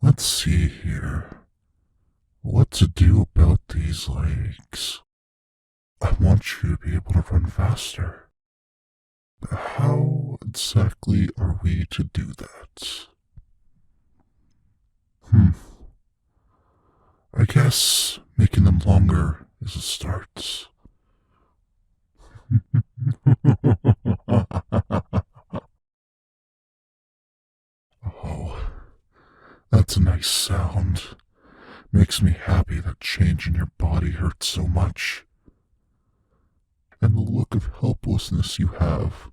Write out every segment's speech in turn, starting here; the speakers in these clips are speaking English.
Let's see here. What to do about these legs? I want you to be able to run faster. But how exactly are we to do that? Hmm. I guess making them longer is a start. Oh, that's a nice sound. Makes me happy that change in your body hurts so much. And the look of helplessness you have.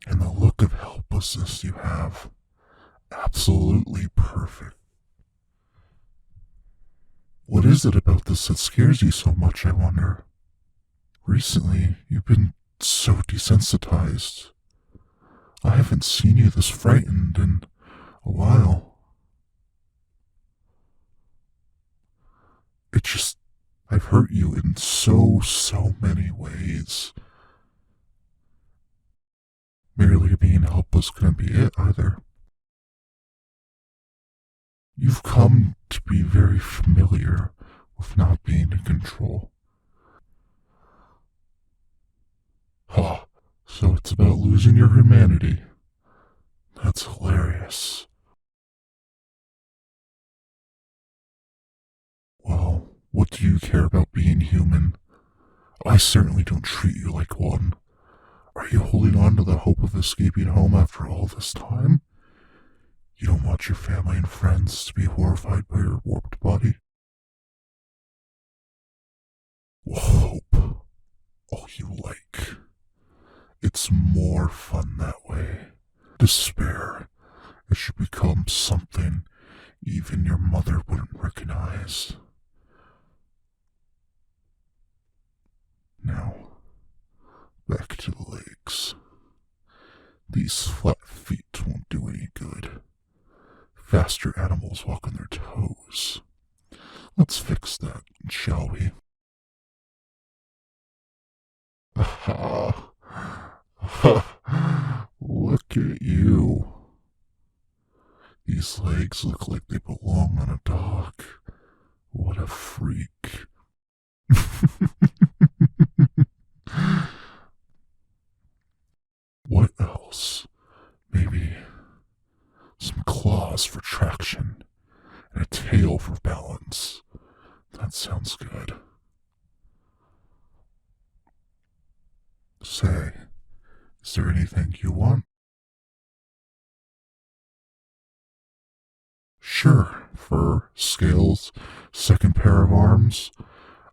And the look of helplessness you have. Absolutely perfect. What is it about this that scares you so much, I wonder? Recently, you've been so desensitized. I haven't seen you this frightened in a while. It just, I've hurt you in so many ways. Merely being helpless couldn't be it either. You've come to be very familiar with not being in control. Huh, so it's about losing your humanity. That's hilarious. Well, what do you care about being human? I certainly don't treat you like one. Are you holding on to the hope of escaping home after all this time? You don't want your family and friends to be horrified by your warped body? Well, hope all you like. It's more fun that way. Despair, it should become something even your mother wouldn't recognize. Now, back to the legs. These flat feet won't do any good. Faster animals walk on their toes. Let's fix that, shall we? Aha! Look at you. These legs look like they belong on a dog. What a freak. What else? Maybe some claws for traction and a tail for balance. That sounds good. Say, is there anything you want? Sure, fur, scales, second pair of arms.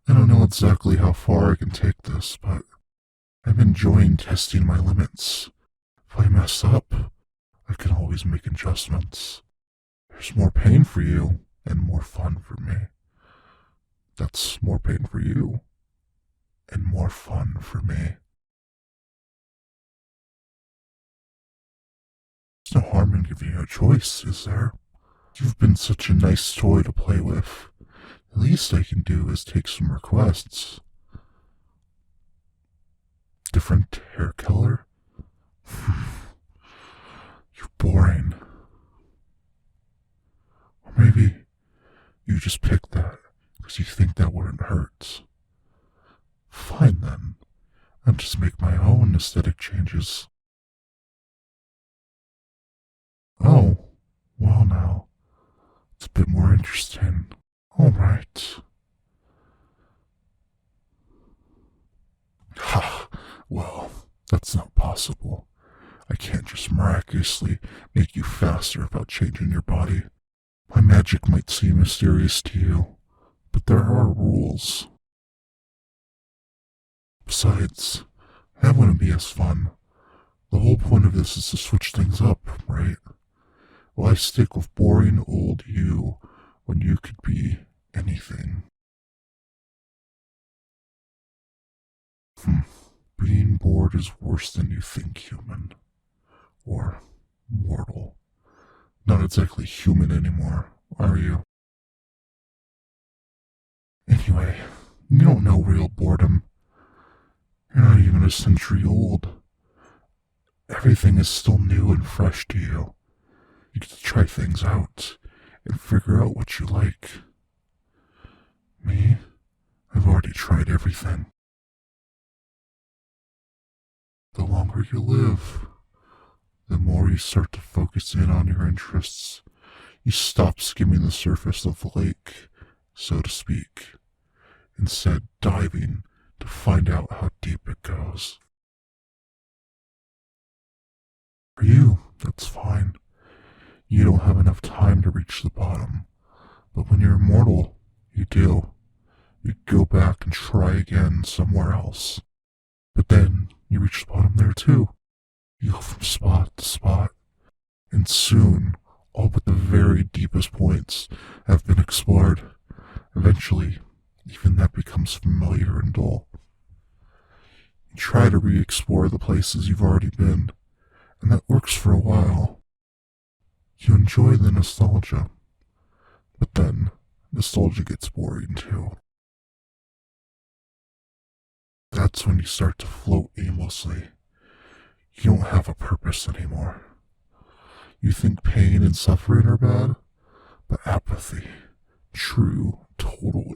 I don't know exactly how far I can take this, but I'm enjoying testing my limits. If I mess up, I can always make adjustments. There's more pain for you and more fun for me. That's more pain for you and more fun for me. There's no harm in giving you a choice, is there? You've been such a nice toy to play with. The least I can do is take some requests. Different hair color? You're boring. Or maybe you just picked that because you think that wouldn't hurt. Fine then. I'll just make my own aesthetic changes. Oh, well now. It's a bit more interesting. Alright. Ha! Well, that's not possible. I can't just miraculously make you faster without changing your body. My magic might seem mysterious to you, but there are rules. Besides, that wouldn't be as fun. The whole point of this is to switch things up, right? Why stick with boring old you when you could be anything? Being bored is worse than you think, human. Or mortal. Not exactly human anymore, are you? Anyway, you don't know real boredom. You're not even a century old. Everything is still new and fresh to you. You get to try things out, and figure out what you like. Me? I've already tried everything. The longer you live, the more you start to focus in on your interests. You stop skimming the surface of the lake, so to speak, instead diving to find out how deep it goes. For you, that's fine. You don't have enough time to reach the bottom, but when you're immortal, you do. You go back and try again somewhere else. But then you reach the bottom there too. You go from spot to spot, and soon all but the very deepest points have been explored. Eventually, even that becomes familiar and dull. You try to re-explore the places you've already been, and that works for a while. You enjoy the nostalgia, but then nostalgia gets boring too. That's when you start to float aimlessly. You don't have a purpose anymore. You think pain and suffering are bad, but apathy, true, total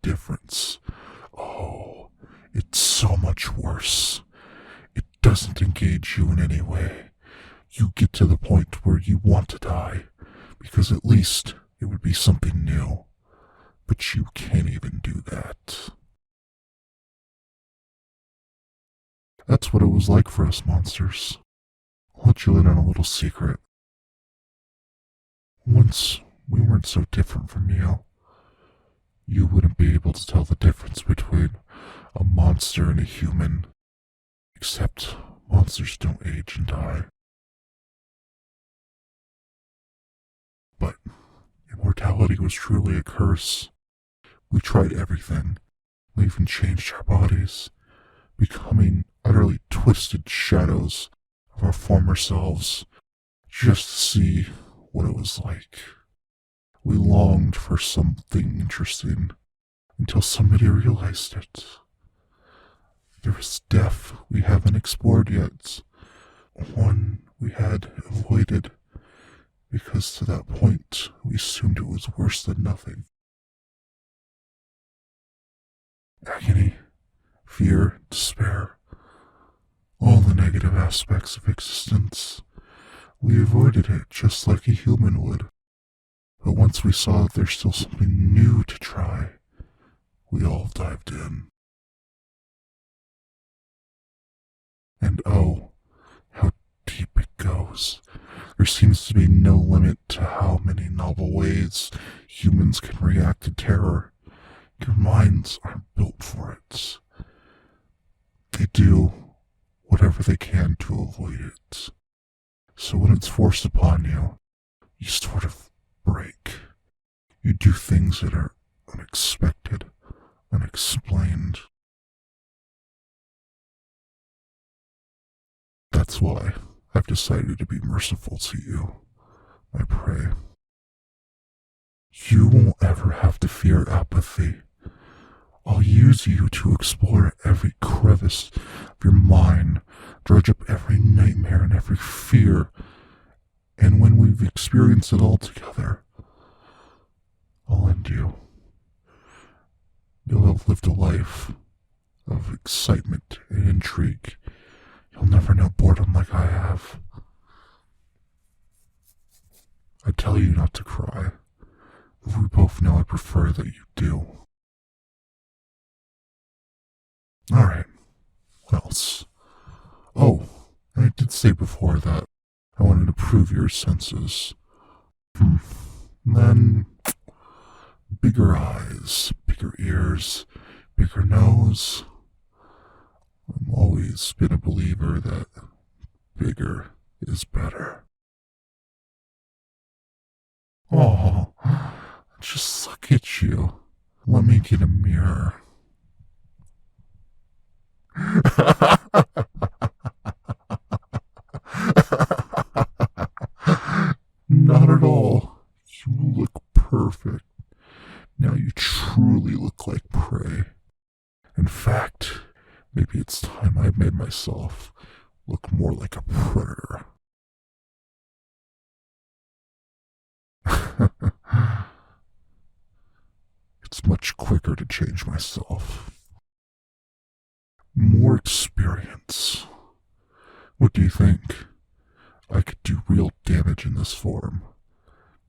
indifference, oh, it's so much worse. It doesn't engage you in any way. You get to the point where you want to die, because at least it would be something new. But you can't even do that. That's what it was like for us monsters. I'll let you in on a little secret. Once we weren't so different from you. You wouldn't be able to tell the difference between a monster and a human. Except monsters don't age and die. But immortality was truly a curse. We tried everything. We even changed our bodies, becoming utterly twisted shadows of our former selves, just to see what it was like. We longed for something interesting until somebody realized it. There was death we haven't explored yet, one we had avoided, because to that point we assumed it was worse than nothing. Agony, fear, despair, all the negative aspects of existence. We avoided it just like a human would. But once we saw that there's still something new to try, we all dived in. And oh, how deep it goes. There seems to be no limit to how many novel ways humans can react to terror. Your minds aren't built for it. They do whatever they can to avoid it. So when it's forced upon you, you sort of break. You do things that are unexpected, unexplained. That's why I've decided to be merciful to you, my prey. You won't ever have to fear apathy. I'll use you to explore every crevice of your mind, dredge up every nightmare and every fear, and when we've experienced it all together, I'll end you. You'll have lived a life of excitement and intrigue. You'll never know boredom like I have. I tell you not to cry, but we both know I prefer that you do. Alright, what else? Oh, and I did say before that I wanted to prove your senses. Then, bigger eyes, bigger ears, bigger nose. I've always been a believer that bigger is better. Oh, just look at you. Let me get a mirror. Not at all. You look perfect. Now you truly look like prey. In fact, maybe it's time I made myself look more like a predator. It's much quicker to change myself. More experience. What do you think? I could do real damage in this form.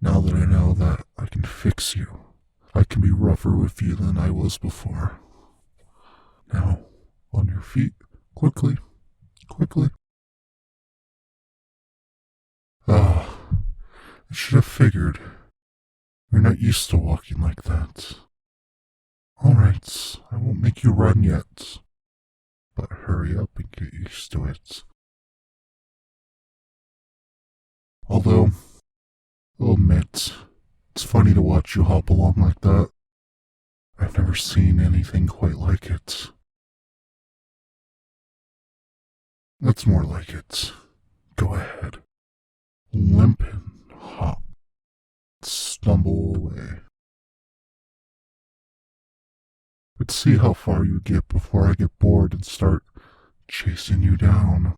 Now that I know that I can fix you, I can be rougher with you than I was before. Now, on your feet, quickly, quickly. Ah, I should have figured. You're not used to walking like that. Alright, I won't make you run yet, but hurry up and get used to it. Although, I'll admit, it's funny to watch you hop along like that. I've never seen anything quite like it. That's more like it. Go ahead. Limp and hop. Stumble away. Let's see how far you get before I get bored and start chasing you down.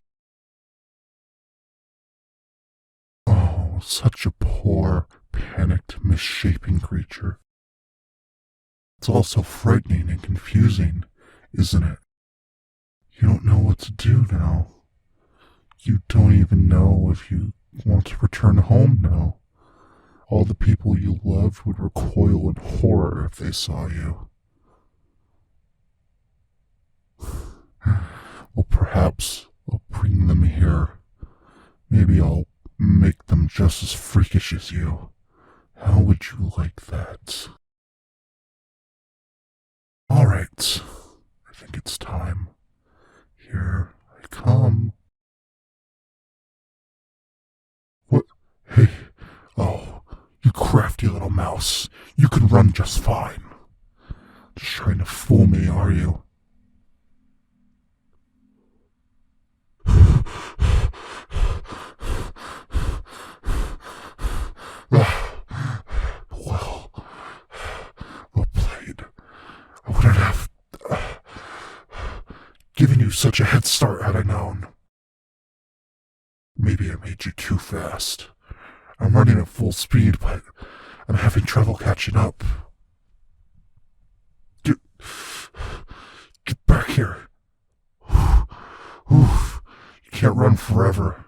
Oh, such a poor, panicked, misshapen creature. It's also frightening and confusing, isn't it? You don't know what to do now. You don't even know if you want to return home now. All the people you loved would recoil in horror if they saw you. Well, perhaps I'll bring them here. Maybe I'll make them just as freakish as you. How would you like that? Alright, I think it's time. Here I come. What? Hey, oh, you crafty little mouse. You can run just fine. Just trying to fool me, are you? Well played. I wouldn't have given you such a head start had I known. Maybe I made you too fast. I'm running at full speed, but I'm having trouble catching up. Get back here. Oof. You can't run forever.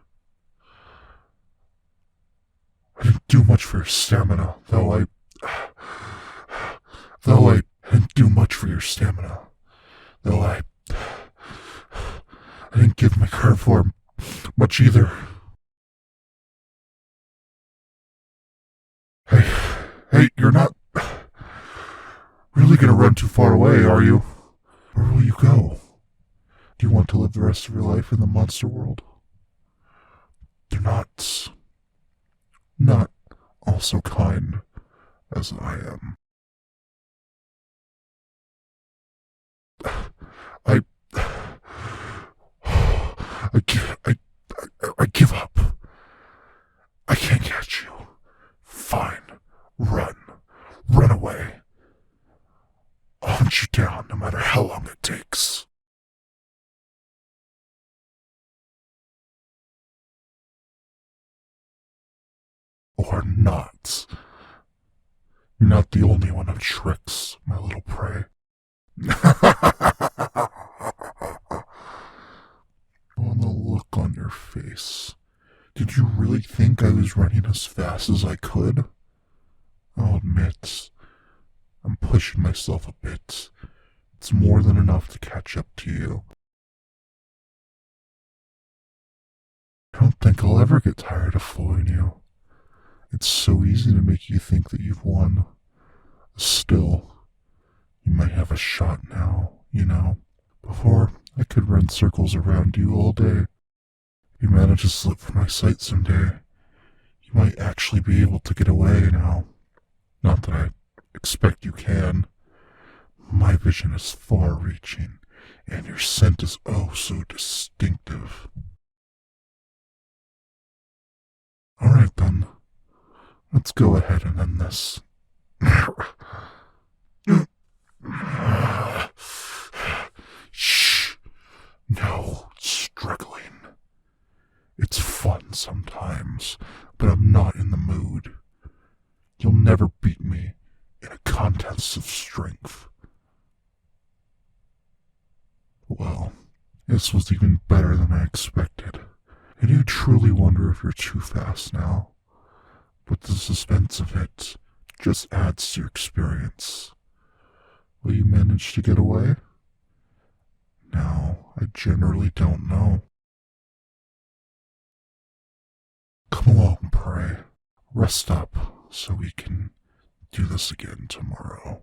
I didn't do much for your stamina, though I didn't do much for your stamina. Though I didn't give my carnivore much either. Hey, you're not really gonna run too far away, are you? Where will you go? Do you want to live the rest of your life in the monster world? They're not all so kind as I am. I give up. I can't catch you. Fine. Run away. I'll hunt you down no matter how long it takes. Or not. You're not the only one of tricks, my little prey. On the look on your face. Did you really think I was running as fast as I could? I'll admit, I'm pushing myself a bit. It's more than enough to catch up to you. I don't think I'll ever get tired of fooling you. It's so easy to make you think that you've won. Still, you might have a shot now, you know. Before, I could run circles around you all day. If you manage to slip from my sight someday, you might actually be able to get away now. Not that I expect you can. My vision is far-reaching, and your scent is oh so distinctive. Alright then, let's go ahead and end this. Shh! No struggling. It's fun sometimes, but I'm not in the mood. You'll never beat me in a contest tests of strength. Well, this was even better than I expected. I do truly wonder if you're too fast now, but the suspense of it just adds to your experience. Will you manage to get away? Now, I generally don't know. Come along, Pray. Rest up so we can do this again tomorrow.